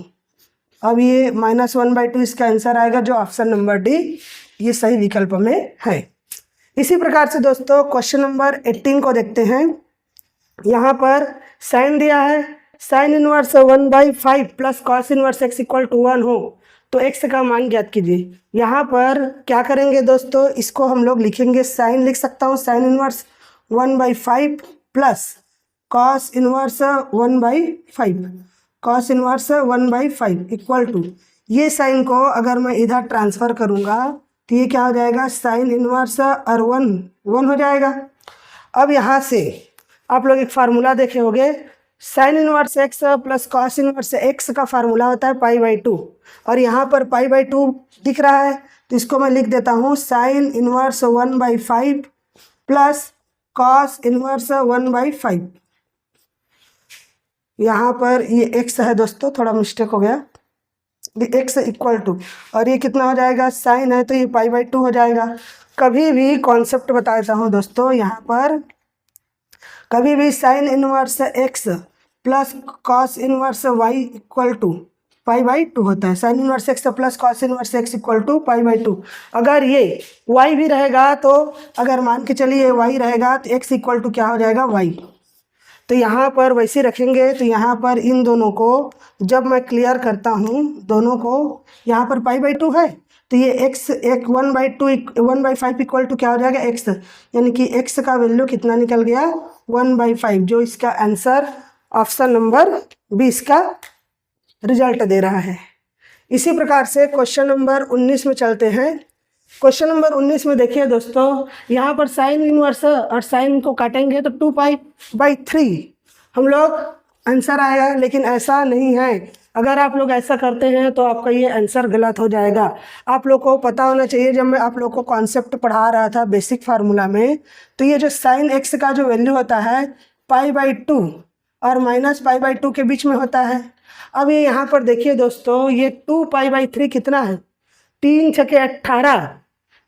अब ये -1/2 इसका आंसर आएगा, जो ऑप्शन नंबर डी ये सही विकल्प में है। इसी प्रकार से दोस्तों क्वेश्चन नंबर 18 को देखते हैं। यहाँ पर साइन दिया है, sine inverse 1/5 plus cos inverse x equal to 1 हो तो x का मान ज्ञात कीजिए। यहाँ पर क्या करेंगे दोस्तों, इसको हम लोग लिखेंगे, साइन लिख सकता हूँ, sine inverse 1/5 plus cos inverse 1/5, cos inverse 1/5 equal to, ये साइन को अगर मैं इधर ट्रांसफ़र करूँगा तो ये क्या हो जाएगा, साइन इनवर्स और 1 हो जाएगा। अब यहाँ से आप लोग एक फार्मूला देखे होंगे, sign inverse x plus cos inverse x का फार्मूला होता है π/2, और यहाँ पर π/2 दिख रहा है तो इसको मैं लिख देता हूँ, sine inverse 1/5 plus cos inverse 1/5। यहाँ पर ये x है दोस्तों, थोड़ा मिस्टेक हो गया, x इक्वल टू, और ये कितना हो जाएगा, साइन है तो ये π/2 हो जाएगा। कभी भी कॉन्सेप्ट बताता हूँ दोस्तों, यहाँ पर कभी भी sine inverse x plus cos inverse y equal to π/2 होता है। Sine inverse x plus cos inverse x equal to π/2। अगर ये y भी रहेगा तो, अगर मान के चलिए y रहेगा तो x इक्वल टू क्या हो जाएगा, y। तो यहाँ पर वैसे रखेंगे, तो यहाँ पर इन दोनों को जब मैं क्लियर करता हूँ, दोनों को, यहाँ पर π/2 है तो ये x एक 1/5 इक्वल टू क्या हो जाएगा, x, यानी कि x का वैल्यू कितना निकल गया, 1/5, जो इसका आंसर ऑप्शन नंबर 20 का रिजल्ट दे रहा है। इसी प्रकार से क्वेश्चन नंबर 19 में चलते हैं। क्वेश्चन नंबर 19 में देखिए दोस्तों, यहाँ पर साइन इनवर्स और साइन को काटेंगे तो 2π/3 हम लोग आंसर आएगा, लेकिन ऐसा नहीं है। अगर आप लोग ऐसा करते हैं तो आपका ये आंसर गलत हो जाएगा। आप लोग को पता होना चाहिए, जब मैं आप लोग को कॉन्सेप्ट पढ़ा रहा था बेसिक फार्मूला में, तो ये जो साइन x का जो वैल्यू होता है π/2 और -π/2 के बीच में होता है। अब ये यहाँ पर देखिए दोस्तों, ये 2π/3 कितना है, 3 छके 18,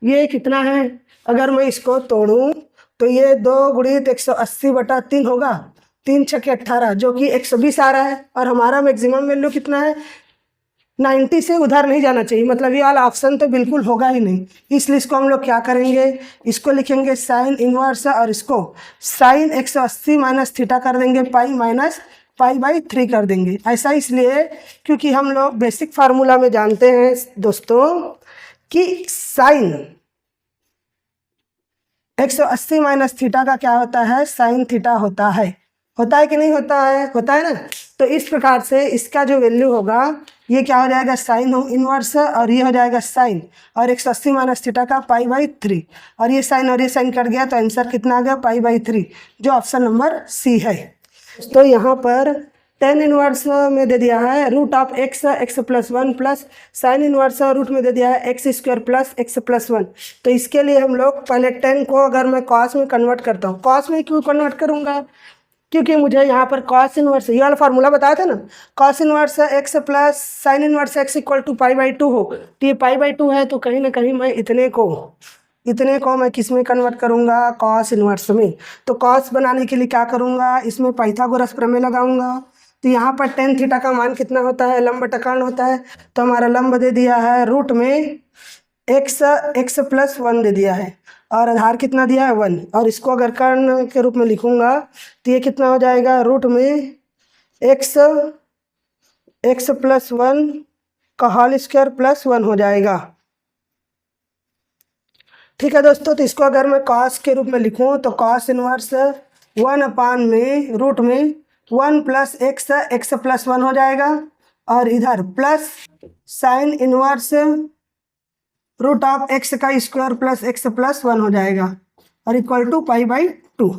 ये कितना है, अगर मैं इसको तोड़ूं तो ये 2 गुणित 180/3 होगा, 3 छके 18, जो कि 120 आ रहा है। और हमारा मैक्सिमम वैल्यू कितना है, 90 से उधर नहीं जाना चाहिए, मतलब ये वाला ऑप्शन तो बिल्कुल होगा ही नहीं। इसलिए इसको हम लोग क्या करेंगे, इसको लिखेंगे साइन इनवर्स, और इसको साइन 180 माइनस थीटा कर देंगे पाई माइनस π/3 कर देंगे। ऐसा इसलिए क्योंकि हम लोग बेसिक फार्मूला में जानते हैं दोस्तों कि साइन 180 माइनस थीटा का क्या होता है, साइन थीटा होता है कि नहीं होता है ना। तो इस प्रकार से इसका जो वैल्यू होगा ये क्या हो जाएगा, साइन इनवर्स, और ये हो जाएगा साइन और 180 माइनस थीटा का π/3, और ये साइन कट गया तो आंसर कितना आ गया, π/3, जो ऑप्शन नंबर सी है। तो यहाँ पर टेन इनवर्स में दे दिया है root of x plus 1 plus sine inverse root में दे दिया है x² प्लस x+1। तो इसके लिए हम लोग पहले 10 को अगर मैं कॉस में कन्वर्ट करता हूँ, कॉस में क्यों कन्वर्ट करूँगा, क्योंकि मुझे यहाँ पर कॉस इनवर्स, ये वाला फार्मूला बताया था ना, cos inverse x plus sine inverse x = π/2 हो, तो ये π/2 है, तो कहीं ना कहीं मैं इतने को मैं किस में कन्वर्ट करूँगा, कॉस इनवर्स में। तो कॉस बनाने के लिए क्या करूँगा, इसमें पाइथागोरस प्रमेय लगाऊंगा। तो यहाँ पर टेन थीटा का मान कितना होता है, लंब बटा होता है, तो हमारा लंब दे दिया है रूट में x+1 दे दिया है, और आधार कितना दिया है 1, और इसको अगर कर्ण के रूप में लिखूंगा तो ये कितना हो जाएगा, रूट में x+1 का होल स्क्वायर प्लस 1 हो जाएगा। ठीक है दोस्तों, तो इसको अगर मैं कॉस के रूप में लिखूं तो कॉस इनवर्स 1 में रूट में 1 प्लस x+1 हो जाएगा, और इधर plus sine inverse root of x का स्क्वायर प्लस x+1 हो जाएगा, और इक्वल टू π/2।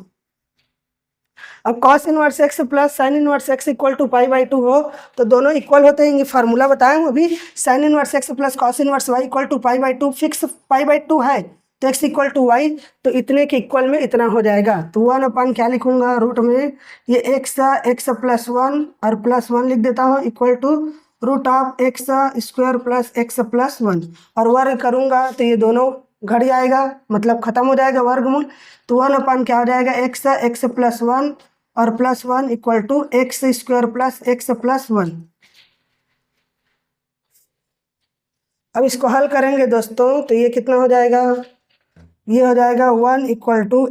अब cos inverse x plus sine inverse x = π/2 हो तो दोनों इक्वल होते हैं, ये फार्मूला बताया हूँ अभी। Sine inverse x plus cos inverse y = π/2, fix π/2 है तो x = y, तो इतने के इक्वल में इतना हो जाएगा। तो 1 क्या लिखूंगा, रूट में ये x+1 और +1 लिख देता हूँ, equal to root of x² plus x+1, और वर्ग करूँगा तो ये दोनों घट जाएगा, मतलब खत्म हो जाएगा वर्गमूल। तो 1 क्या हो जाएगा, x+1 और +1 equal to x² plus x+1। अब इसको हल करेंगे दोस्तों तो ये कितना हो जाएगा, ये हो जाएगा 1 =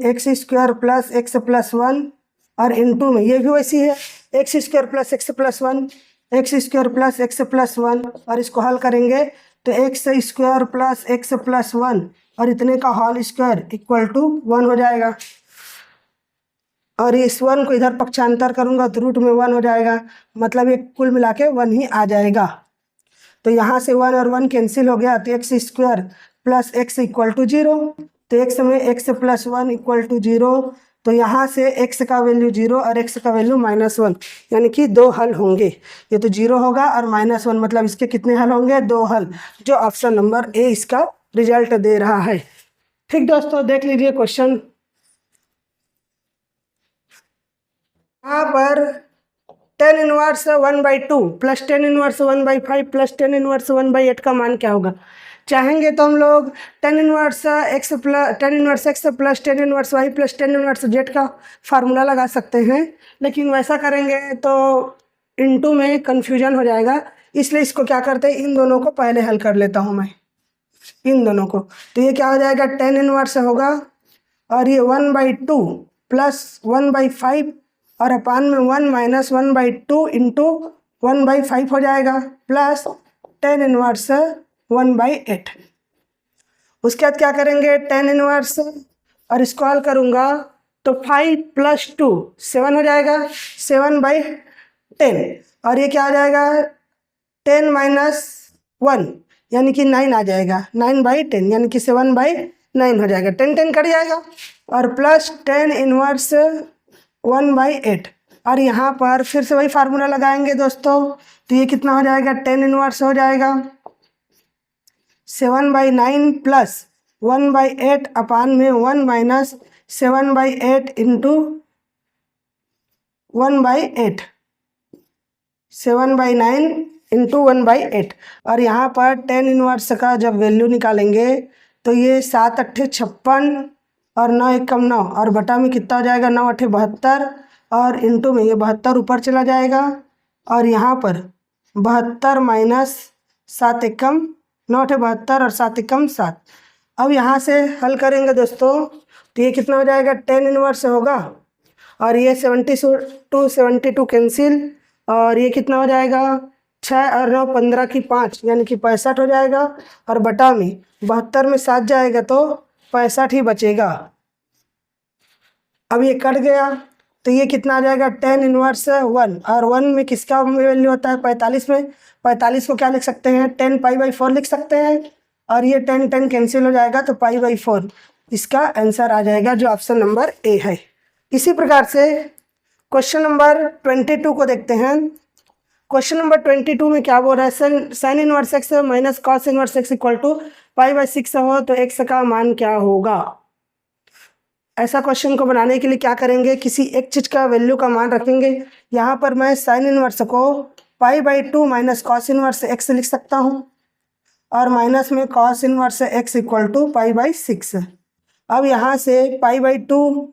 x² प्लस x+1, और इनटू में ये भी वैसी है x² plus x+1, x² plus x+1, और इसको हल करेंगे तो x² प्लस x+1 और इतने का होल स्क्वायर इक्वल टू 1 हो जाएगा, और इस 1 को इधर पक्षांतर करूंगा तो रूट में 1 हो जाएगा, मतलब ये कुल मिला के 1 ही आ जाएगा। तो यहाँ से 1 और 1 कैंसिल हो गया, तो x² प्लस x = 0, तो x में x+1 = 0, तो यहाँ से x का वैल्यू 0 और x का वैल्यू -1, यानी कि 2 हल होंगे। ये तो 0 होगा और -1, मतलब इसके कितने हल होंगे, 2 हल, जो ऑप्शन नंबर ए इसका रिजल्ट दे रहा है। ठीक दोस्तों, देख लीजिए क्वेश्चन। यहाँ पर tan inverse 1/2 plus tan inverse 1/5 plus tan inverse 1/8 का मान क्या होगा। चाहेंगे तो हम लोग tan inverse x plus tan inverse y plus tan inverse z का फार्मूला लगा सकते हैं, लेकिन वैसा करेंगे तो इनटू में कन्फ्यूजन हो जाएगा, इसलिए इसको क्या करते हैं, इन दोनों को पहले हल कर लेता हूँ मैं, इन दोनों को। तो ये क्या हो जाएगा, tan इनवर्स होगा, और ये 1/2 प्लस 1/5 और अपान में 1 माइनस 1/2 इंटू 1/5 हो जाएगा, प्लस tan इनवर्स 1/8। उसके बाद क्या करेंगे, tan इनवर्स, और इसको हल करूँगा तो 5 + 2 7 हो जाएगा, 7/10, और ये क्या हो जाएगा, 10 - 1 यानी कि 9 आ जाएगा, 9/10 यानी कि 7/9 हो जाएगा, 10 कट जाएगा, और प्लस tan इनवर्स 1/8, और यहाँ पर फिर से वही फार्मूला लगाएंगे दोस्तों, तो ये कितना हो जाएगा, tan इनवर्स हो जाएगा 7/9 प्लस 1/8 अपान में 1 माइनस 7/8 इंटू 1/8, 7/9 इंटू 1/8, और यहाँ पर tan इनवर्स का जब वैल्यू निकालेंगे तो ये 7 × 8 = 56 और 9 × 1 = 9, और बटा में कितना हो जाएगा, 9 × 8 = 72, और इंटू में ये 72 ऊपर चला जाएगा, और यहाँ पर 72 माइनस 7 × 1 9 × 8 = 72 और 7 × 1 = 7। अब यहाँ से हल करेंगे दोस्तों तो ये कितना हो जाएगा, tan इनवर्स होगा, और ये 72 कैंसिल, और ये कितना हो जाएगा 6 और 9 15 की 5 यानी कि 65 हो जाएगा। और बटा में 72 में 7 जाएगा तो 65 ही बचेगा। अब ये कट गया तो ये कितना आ जाएगा 10 इनवर्स 1, और 1 में किसका वैल्यू होता है 45 में। 45 को क्या लिख सकते हैं 10 π/4 लिख सकते हैं, और ये 10 कैंसिल हो जाएगा तो π/4 इसका आंसर आ जाएगा जो ऑप्शन नंबर ए है। इसी प्रकार से क्वेश्चन नंबर 22 को देखते हैं। क्वेश्चन नंबर 22 में क्या बोल रहा है, sine inverse x minus cos inverse x equal to π/6 हो तो एक्स का मान क्या होगा। ऐसा क्वेश्चन को बनाने के लिए क्या करेंगे, किसी एक चीज़ का वैल्यू का मान रखेंगे। यहाँ पर मैं साइन इनवर्स को π/2 माइनस कॉस इनवर्स एक्स लिख सकता हूँ, और माइनस में cos inverse x equal to π/6। अब यहाँ से π/2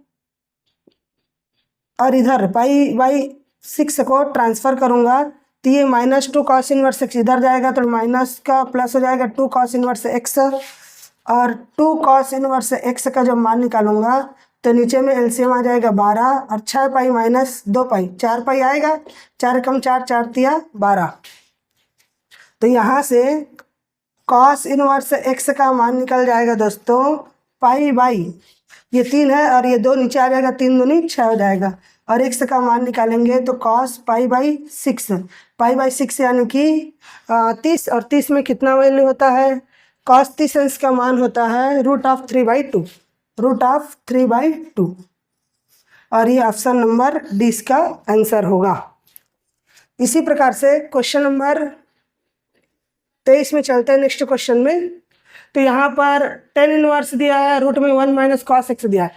और इधर π/6 को ट्रांसफ़र करूँगा तो ये -2 कॉस इनवर्स एक्स इधर जाएगा तो माइनस का प्लस हो जाएगा 2 कॉस इनवर्स एक्स, और 2 कॉस इनवर्स एक्स का जब मान निकालूंगा तो नीचे में एलसीएम आ जाएगा 12, और 6 पाई माइनस 2 पाई 4 पाई आएगा, 4 कम 4 4 तिया 12। तो यहाँ से कॉस इनवर्स एक्स का मान निकल जाएगा दोस्तों π/, ये 3 है और ये 2 नीचे आ जाएगा, 3 दूनी 6 हो जाएगा, और एक्स का मान निकालेंगे तो कॉस π/6 यानी कि 30, और 30 में कितना वैल्यू होता है कॉस 30 का मान होता है √3/2, √3/2, और ये ऑप्शन नंबर डी इसका आंसर होगा। इसी प्रकार से क्वेश्चन नंबर 23 में चलते हैं नेक्स्ट क्वेश्चन में। तो यहाँ पर 10 इनवर्स दिया है, रूट में 1 माइनस कॉस एक्स दिया है।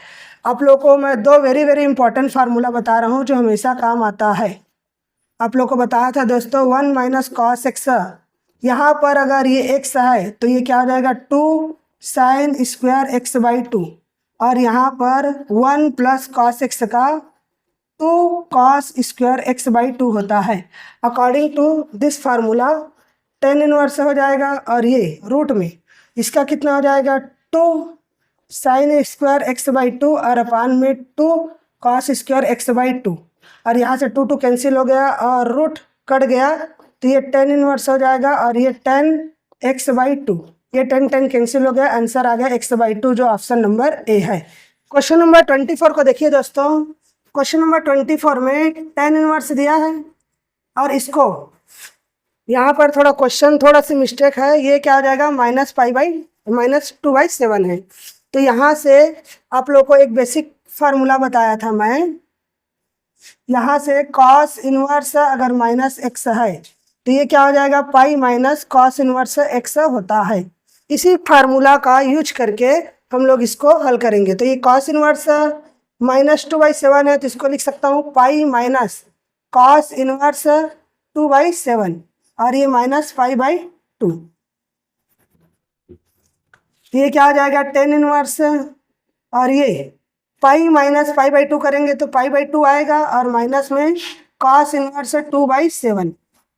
आप लोगों को मैं 2 वेरी इंपॉर्टेंट फार्मूला बता रहा हूँ जो हमेशा काम आता है। आप लोगों को बताया था दोस्तों 1 माइनस कॉस एक्स, यहाँ पर अगर ये x है तो ये क्या हो जाएगा 2 साइन स्क्वायर x/2, और यहाँ पर 1 प्लस कॉस एक्स का 2 कॉस स्क्वायर x/2 होता है। According to this formula 10 inverse हो जाएगा, और ये रूट में इसका कितना हो जाएगा 2 साइन स्क्वायर x/2 और अपान में 2 कॉस स्क्वायर x/2, और यहाँ से 2 कैंसिल हो गया और रूट कट गया तो ये 10 इनवर्स हो जाएगा, और ये 10 x/2, ये 10 कैंसिल हो गया, आंसर आ गया x/2 जो ऑप्शन नंबर ए है। क्वेश्चन नंबर 24 को देखिए दोस्तों। क्वेश्चन नंबर 24 में 10 इनवर्स दिया है, और इसको यहाँ पर थोड़ा सी मिस्टेक है, ये क्या हो जाएगा -2/7 है। तो यहाँ से आप लोग को एक बेसिक फार्मूला बताया था मैं, यहाँ से कॉस इनवर्स अगर -x है तो ये क्या हो जाएगा pi minus cos inverse x होता है। इसी फार्मूला का यूज करके हम लोग इसको हल करेंगे। तो ये कॉस इनवर्स -2/7 है तो इसको लिख सकता हूँ पाई माइनस कॉस इनवर्स 2/7, और ये -π/2। ये क्या हो जाएगा 10 इनवर्स, और ये पाई माइनस π/2 करेंगे तो π/2 आएगा, और माइनस में कॉस इनवर्स 2/7।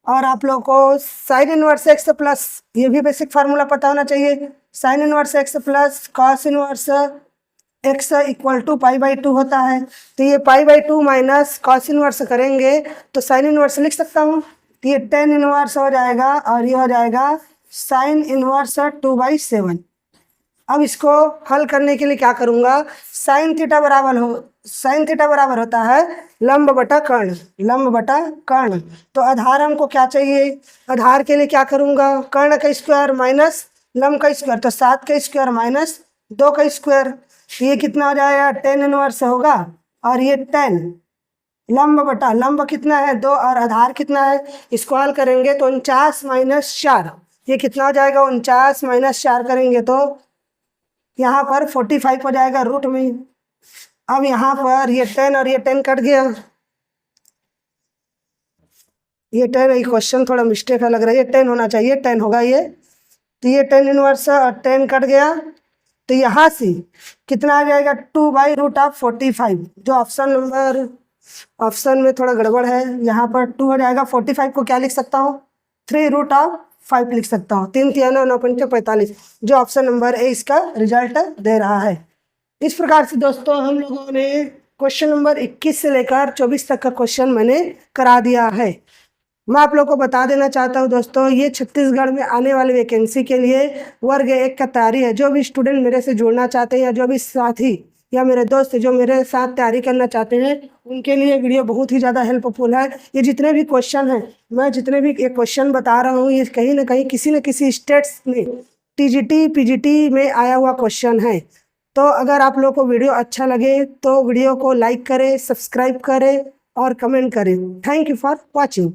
और आप लोग को साइन इनवर्स एक्स प्लस, ये भी बेसिक फार्मूला पता होना चाहिए, sine inverse x plus cos inverse x equal to π/2 होता है। तो ये π/2 माइनस कॉस इनवर्स करेंगे तो साइन इनवर्स लिख सकता हूँ, तो ये 10 इनवर्स हो जाएगा, और ये हो जाएगा साइन इनवर्स 2/7। अब इसको हल करने के लिए क्या करूँगा, साइन थीटा बराबर होता है लंब बटा कर्ण। तो आधार हमको क्या चाहिए, आधार के लिए क्या करूँगा, कर्ण का स्क्वायर माइनस लंब का स्क्वायर, तो 7 का स्क्वायर माइनस 2 का स्क्वायर, तो ये कितना हो जाएगा 10 इनवर्स होगा, और ये 10 लंब बटा लंब कितना है 2 और आधार कितना है, इसको हल करेंगे तो 49 - 4, ये कितना हो जाएगा 49 - 4 करेंगे तो यहाँ पर 45 हो जाएगा रूट में। अब यहाँ पर ये 10 और ये 10 कट गया, ये 10, ये क्वेश्चन थोड़ा मिस्टेक है लग रहा है, ये 10 होना चाहिए, 10 होगा ये, तो ये 10 इनवर्स और 10 कट गया, तो यहाँ से कितना आ जाएगा 2/√45, जो ऑप्शन में थोड़ा गड़बड़ है, यहाँ पर 2 हो जाएगा। 45 को क्या लिख सकता हूँ 3√5 लिख सकता हूँ, 3 × 9 = 45, जो ऑप्शन नंबर ए इसका रिजल्ट दे रहा है। इस प्रकार से दोस्तों हम लोगों ने क्वेश्चन नंबर 21 से लेकर 24 तक का क्वेश्चन मैंने करा दिया है। मैं आप लोग को बता देना चाहता हूँ दोस्तों, ये छत्तीसगढ़ में आने वाली वैकेंसी के लिए वर्ग 1 का तैयारी है। जो भी स्टूडेंट मेरे से जुड़ना चाहते हैं या जो भी साथी या मेरे दोस्त जो मेरे साथ तैयारी करना चाहते हैं, उनके लिए वीडियो बहुत ही ज़्यादा हेल्पफुल है। ये जितने भी क्वेश्चन हैं, मैं जितने भी ये क्वेश्चन बता रहा हूँ, ये कहीं ना कहीं किसी न किसी स्टेट्स में टीजीटी पीजीटी में आया हुआ क्वेश्चन है। तो अगर आप लोग को वीडियो अच्छा लगे तो वीडियो को लाइक करें, सब्सक्राइब करें और कमेंट करें। Thank you for watching.